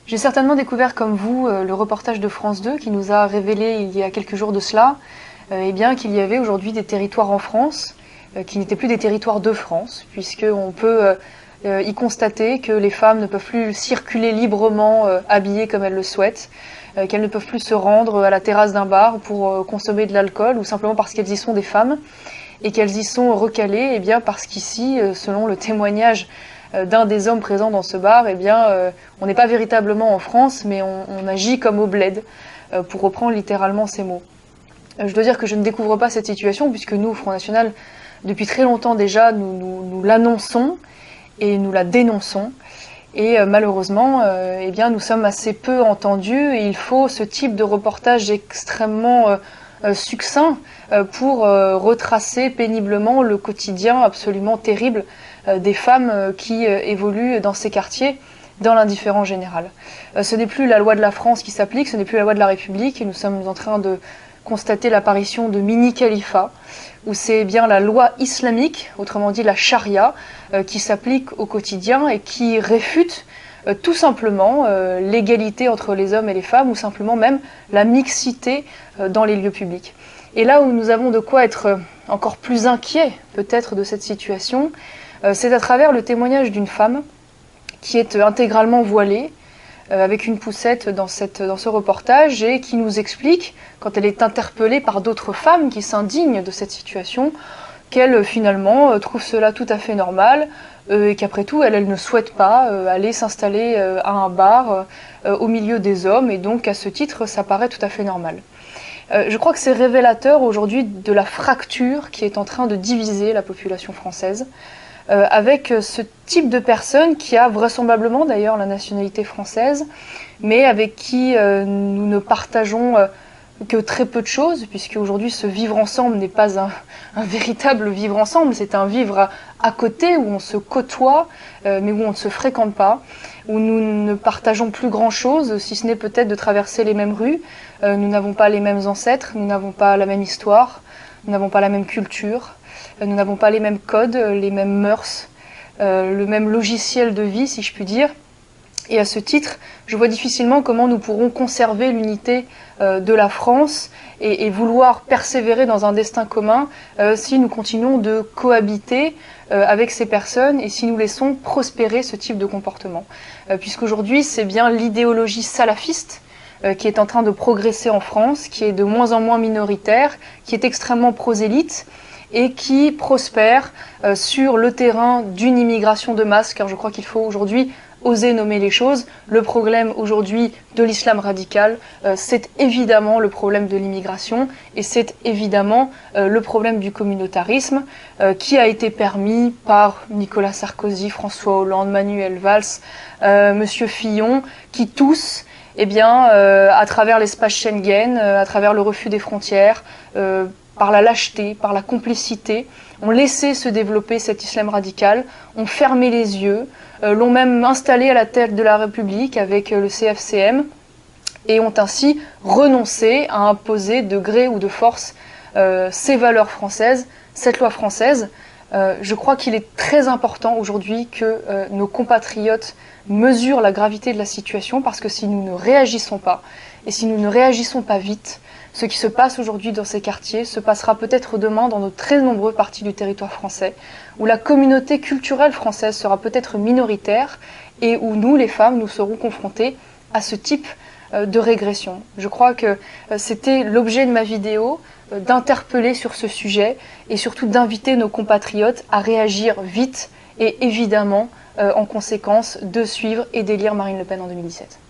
J'ai certainement découvert comme vous le reportage de France 2 qui nous a révélé il y a quelques jours de cela eh bien, qu'il y avait aujourd'hui des territoires en France qui n'étaient plus des territoires de France, puisqu'on peut y constater que les femmes ne peuvent plus circuler librement habillées comme elles le souhaitent, qu'elles ne peuvent plus se rendre à la terrasse d'un bar pour consommer de l'alcool ou simplement parce qu'elles y sont des femmes et qu'elles y sont recalées eh bien, parce qu'ici, selon le témoignage d'un des hommes présents dans ce bar, eh bien, on n'est pas véritablement en France, mais on agit comme au bled, pour reprendre littéralement ces mots. Je dois dire que je ne découvre pas cette situation, puisque nous, au Front National, depuis très longtemps déjà, nous l'annonçons et nous la dénonçons. Et malheureusement, eh bien, nous sommes assez peu entendus, et il faut ce type de reportage extrêmement succinct pour retracer péniblement le quotidien absolument terrible des femmes qui évoluent dans ces quartiers dans l'indifférence générale. Ce n'est plus la loi de la France qui s'applique, ce n'est plus la loi de la République, et nous sommes en train de constater l'apparition de mini-califats, où c'est bien la loi islamique, autrement dit la charia, qui s'applique au quotidien et qui réfute tout simplement l'égalité entre les hommes et les femmes, ou simplement même la mixité dans les lieux publics. Et là où nous avons de quoi être encore plus inquiets peut-être de cette situation, c'est à travers le témoignage d'une femme qui est intégralement voilée, avec une poussette dans ce reportage, et qui nous explique, quand elle est interpellée par d'autres femmes qui s'indignent de cette situation, qu'elle finalement trouve cela tout à fait normal, et qu'après tout, elle ne souhaite pas aller s'installer à un bar au milieu des hommes, et donc à ce titre, ça paraît tout à fait normal. Je crois que c'est révélateur aujourd'hui de la fracture qui est en train de diviser la population française, avec ce type de personne qui a vraisemblablement d'ailleurs la nationalité française, mais avec qui nous ne partageons que très peu de choses, puisque aujourd'hui ce vivre ensemble n'est pas un véritable vivre ensemble, c'est un vivre à côté, où on se côtoie, mais où on ne se fréquente pas, où nous ne partageons plus grand-chose, si ce n'est peut-être de traverser les mêmes rues. Nous n'avons pas les mêmes ancêtres, nous n'avons pas la même histoire, nous n'avons pas la même culture, nous n'avons pas les mêmes codes, les mêmes mœurs, le même logiciel de vie, si je puis dire. Et à ce titre, je vois difficilement comment nous pourrons conserver l'unité de la France et vouloir persévérer dans un destin commun si nous continuons de cohabiter avec ces personnes et si nous laissons prospérer ce type de comportement. Puisqu'aujourd'hui, c'est bien l'idéologie salafiste qui est en train de progresser en France, qui est de moins en moins minoritaire, qui est extrêmement prosélyte, et qui prospère sur le terrain d'une immigration de masse, car je crois qu'il faut aujourd'hui oser nommer les choses. Le problème aujourd'hui de l'islam radical, c'est évidemment le problème de l'immigration, et c'est évidemment le problème du communautarisme, qui a été permis par Nicolas Sarkozy, François Hollande, Manuel Valls, Monsieur Fillon, qui tous, eh bien, à travers l'espace Schengen, à travers le refus des frontières, par la lâcheté, par la complicité, ont laissé se développer cet islam radical, ont fermé les yeux, l'ont même installé à la tête de la République avec le CFCM, et ont ainsi renoncé à imposer de gré ou de force ces valeurs françaises, cette loi française. Je crois qu'il est très important aujourd'hui que nos compatriotes mesurent la gravité de la situation, parce que si nous ne réagissons pas, et si nous ne réagissons pas vite, ce qui se passe aujourd'hui dans ces quartiers se passera peut-être demain dans de très nombreuses parties du territoire français, où la communauté culturelle française sera peut-être minoritaire, et où nous, les femmes, nous serons confrontées à ce type de régression. Je crois que c'était l'objet de ma vidéo, d'interpeller sur ce sujet, et surtout d'inviter nos compatriotes à réagir vite, et évidemment, en conséquence, de suivre et d'élire Marine Le Pen en 2017.